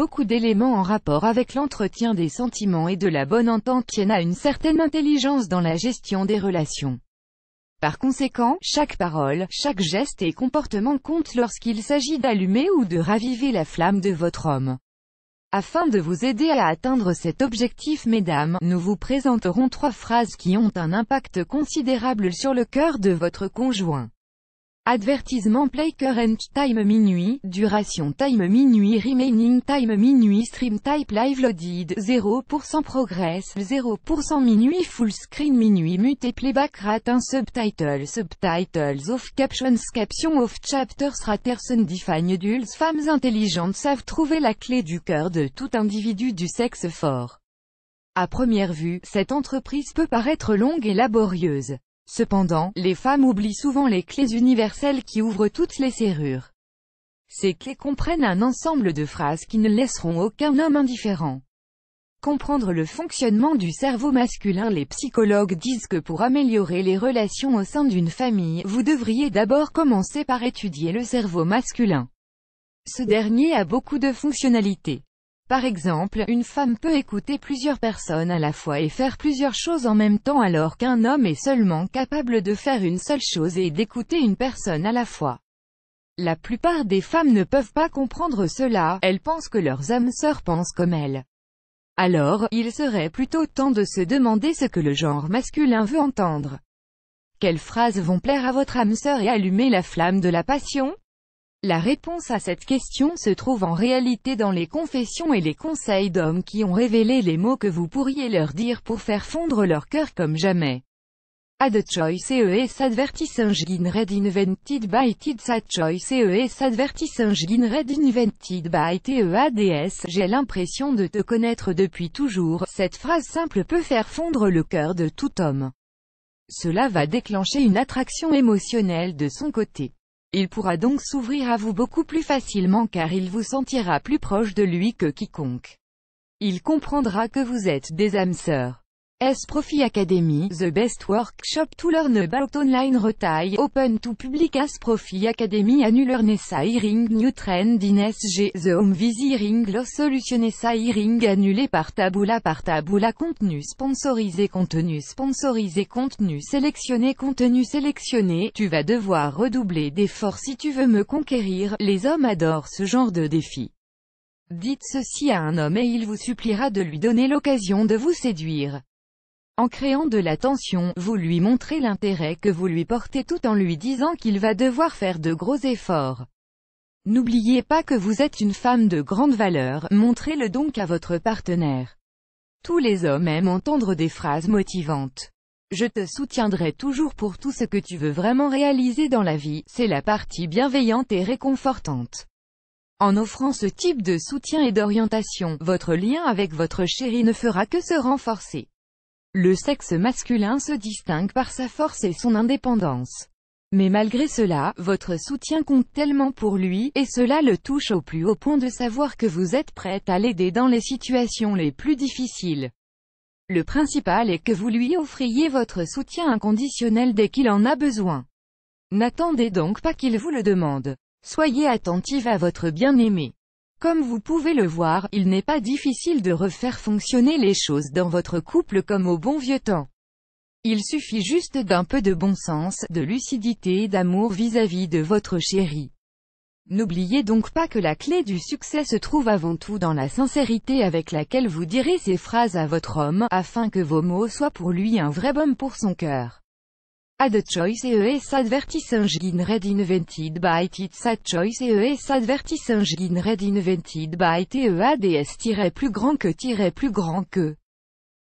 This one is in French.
beaucoup d'éléments en rapport avec l'entretien des sentiments et de la bonne entente tiennent à une certaine intelligence dans la gestion des relations. Par conséquent, chaque parole, chaque geste et comportement compte lorsqu'il s'agit d'allumer ou de raviver la flamme de votre homme. Afin de vous aider à atteindre cet objectif, mesdames, nous vous présenterons 3 phrases qui ont un impact considérable sur le cœur de votre conjoint. Avertissement: play current time minuit, duration time minuit, remaining time minuit, stream type live loaded 0% progress 0% minuit, full screen minuit, mute playback rate 1 subtitles off, captions off, chapters raterson define. Adultes, femmes intelligentes savent trouver la clé du cœur de tout individu du sexe fort. À première vue, cette entreprise peut paraître longue et laborieuse. Cependant, les femmes oublient souvent les clés universelles qui ouvrent toutes les serrures. Ces clés comprennent un ensemble de phrases qui ne laisseront aucun homme indifférent. Comprendre le fonctionnement du cerveau masculin. Les psychologues disent que pour améliorer les relations au sein d'une famille, vous devriez d'abord commencer par étudier le cerveau masculin. Ce dernier a beaucoup de fonctionnalités. Par exemple, une femme peut écouter plusieurs personnes à la fois et faire plusieurs choses en même temps alors qu'un homme est seulement capable de faire une seule chose et d'écouter une personne à la fois. La plupart des femmes ne peuvent pas comprendre cela, elles pensent que leurs âmes sœurs pensent comme elles. Alors, il serait plutôt temps de se demander ce que le genre masculin veut entendre. Quelles phrases vont plaire à votre âme sœur et allumer la flamme de la passion? La réponse à cette question se trouve en réalité dans les confessions et les conseils d'hommes qui ont révélé les mots que vous pourriez leur dire pour faire fondre leur cœur comme jamais. Ad choice ES advertising read invented by Tids. Ad choice ES advertising read invented by TEADS. J'ai l'impression de te connaître depuis toujours. Cette phrase simple peut faire fondre le cœur de tout homme. Cela va déclencher une attraction émotionnelle de son côté. Il pourra donc s'ouvrir à vous beaucoup plus facilement car il vous sentira plus proche de lui que quiconque. Il comprendra que vous êtes des âmes sœurs. Profi Academy, the best workshop to learn about online retail, open to public. Profi Academy annular hiring new trend in SG, the home visiting loss solution hiring annulé par Taboola contenu sponsorisé contenu sélectionné, tu vas devoir redoubler d'efforts si tu veux me conquérir, les hommes adorent ce genre de défi. Dites ceci à un homme et il vous suppliera de lui donner l'occasion de vous séduire. En créant de la tension, vous lui montrez l'intérêt que vous lui portez tout en lui disant qu'il va devoir faire de gros efforts. N'oubliez pas que vous êtes une femme de grande valeur, montrez-le donc à votre partenaire. Tous les hommes aiment entendre des phrases motivantes. Je te soutiendrai toujours pour tout ce que tu veux vraiment réaliser dans la vie, c'est la partie bienveillante et réconfortante. En offrant ce type de soutien et d'orientation, votre lien avec votre chéri ne fera que se renforcer. Le sexe masculin se distingue par sa force et son indépendance. Mais malgré cela, votre soutien compte tellement pour lui, et cela le touche au plus haut point de savoir que vous êtes prête à l'aider dans les situations les plus difficiles. Le principal est que vous lui offriez votre soutien inconditionnel dès qu'il en a besoin. N'attendez donc pas qu'il vous le demande. Soyez attentive à votre bien-aimé. Comme vous pouvez le voir, il n'est pas difficile de refaire fonctionner les choses dans votre couple comme au bon vieux temps. Il suffit juste d'un peu de bon sens, de lucidité et d'amour vis-à-vis de votre chéri. N'oubliez donc pas que la clé du succès se trouve avant tout dans la sincérité avec laquelle vous direz ces phrases à votre homme, afin que vos mots soient pour lui un vrai baume pour son cœur. Ad choice ES advertising read invented by Tids. Ad choice ES advertising read invented by TEADS. Plus grand que